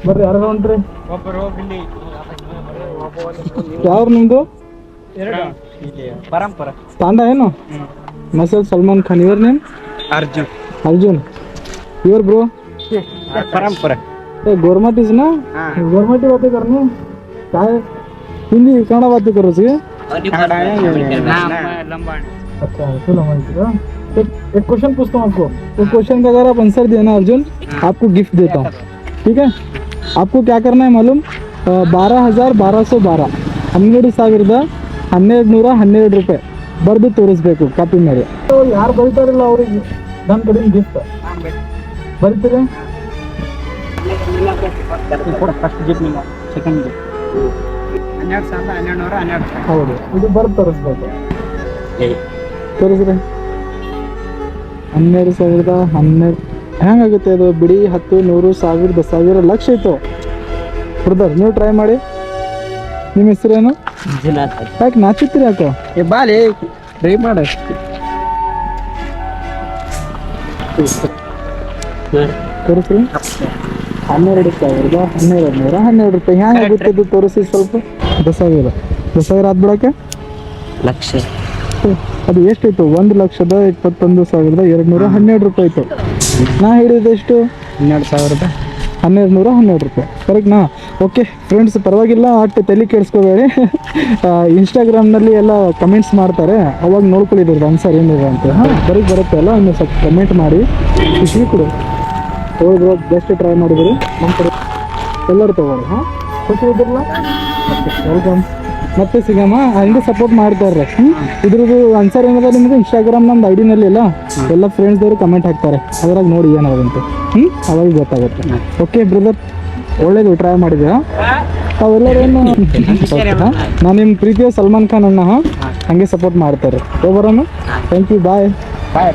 ಬರ್ರಿ ಯಾರು ಹೊಂಟ್ರಿ ಒಬ್ಬರು ಹೋಗ್ಲಿ ಯಾವ್ರು ನಿಮ್ದು ಪರಂಪರ ತಾಂಡ ಏನು ಮಸಲ್ ಸಲ್ಮಾನ್ ಖಾನ್ ಇವ್ರ name Arjun Arjun your bro परंपरा गवर्नमेंट इज ना गवर्नमेंट की बातें करनी क्या है हिंदी कन्नड़ बातें करो सी अच्छा चलो एक क्वेश्चन पूछता हूँ आपको तो क्वेश्चन का अगर आप आंसर देना अर्जुन आपको गिफ्ट देता हूँ ठीक है आपको क्या करना है मालूम 12,1212 12,1212 ರೂಪಾಯಿ ಬರೆದು ತೋರಿಸ್ಬೇಕು ಕಾಪಿ ಮಾಡಿ ಯಾರು ಬರೀತಾರಿಲ್ಲ ಅವ್ರಿಗೆ ನನ್ನ ಕಡೆ ಗಿಫ್ಟ್ ಬರೀತೀರಿ ಫಸ್ಟ್ ಗಿಫ್ಟ್ ನಿಮ್ಮ ಸೆಕೆಂಡ್ ಗಿಫ್ಟ್ 12,1212 ಹೌದು ಇದು ಬರ್ದು ತೋರಿಸ್ಬೇಕು ತೋರಿಸ್ರಿ 12,012 ಹೆಂಗಾಗುತ್ತೆ ಅದು ಬಿಡಿ 10 100 1000 10,000 ಲಕ್ಷ ಇತ್ತು ಬ್ರದರ್ ನೀವು ಟ್ರೈ ಮಾಡಿ ನಿಮ್ಮ ಹೆಸರೇನು ಯಾಕೆ ನಾಚಿತ್ತೀರಿ ಯಾಕೆ ಬಾಲೆ ಟ್ರೈ ಮಾಡ ತೋರಿಸ್ರಿ 12,000 ರೂಪಾಯಿ ಹೆಂಗಾಗುತ್ತೆ ಇದು ತೋರಿಸಿ ಸ್ವಲ್ಪ 10,000 ಆದ್ಬಿಡಕ್ಕೆ ಲಕ್ಷ ಅದು ಎಷ್ಟಿತ್ತು 1,21,212 ರೂಪಾಯಿ ಇತ್ತು ನಾ ಹೇಳಿದ್ದು ಎಷ್ಟು 12,000 ರೂಪಾಯಿ 1,212 ರೂಪಾಯಿ ಕರೆಕ್ಟ್ನಾ ಓಕೆ ಫ್ರೆಂಡ್ಸ್ ಪರವಾಗಿಲ್ಲ ಅಷ್ಟು ತಲೆ ಕೆಡಿಸ್ಕೋಬೇಡಿ ಇನ್ಸ್ಟಾಗ್ರಾಮ್ನಲ್ಲಿ ಎಲ್ಲ ಕಮೆಂಟ್ಸ್ ಮಾಡ್ತಾರೆ ಅವಾಗ ನೋಡ್ಕೊಳ್ಳಿದ್ರು ಆನ್ಸರ್ ಏನಿದೆ ಅಂತ ಬರೀ ಬರುತ್ತೆ ಅಲ್ಲ ಒಂದು ಸ್ವಲ್ಪ ಕಮೆಂಟ್ ಮಾಡಿ ಖುಷಿ ಕೊಡು ಹೋಗ್ರು ಬೆಸ್ಟ್ ಟ್ರೈ ಮಾಡಿದ್ರು ನಮ್ಮ ಕಡೆ ಎಲ್ಲರೂ ತೊಗೊಳ್ಳಿ ಹಾಂ ಖುಷಿ ಇದ್ರಲ್ಲ ಓಕೆ ವೆಲ್ಕಮ್ ಮತ್ತೆ ಸಿಗಮ್ಮ ಹಂಗೆ ಸಪೋರ್ಟ್ ಮಾಡ್ತಾರೆ ಇದ್ರದ್ದು ಆನ್ಸರ್ ಏನಿದೆ ನಿಮ್ಗೆ ಇನ್ಸ್ಟಾಗ್ರಾಮ್ ನಮ್ದು ಐಡಿನಲ್ಲಿ ಎಲ್ಲ ಫ್ರೆಂಡ್ಸ್ದವರು ಕಮೆಂಟ್ ಹಾಕ್ತಾರೆ ಅದ್ರಾಗ ನೋಡಿ ಏನಾದಂತೆ ಅವಾಗ ಗೊತ್ತಾಗುತ್ತೆ ಓಕೆ ಬ್ರದರ್ ಒಳ್ಳೇದು ಟ್ರೈ ಮಾಡಿದ್ಯಾ ತಾವೆಲ್ಲರೇನು ನಾನು ನಿಮ್ಮ ಪ್ರೀತಿಯ ಸಲ್ಮಾನ್ ಖಾನ್ ಅಣ್ಣ ಹಾಗೆ ಸಪೋರ್ಟ್ ಮಾಡ್ತಾರೆ ಹೋಗ್ಬರೋಣ ಥ್ಯಾಂಕ್ ಯು ಬಾಯ್ ಬಾಯ್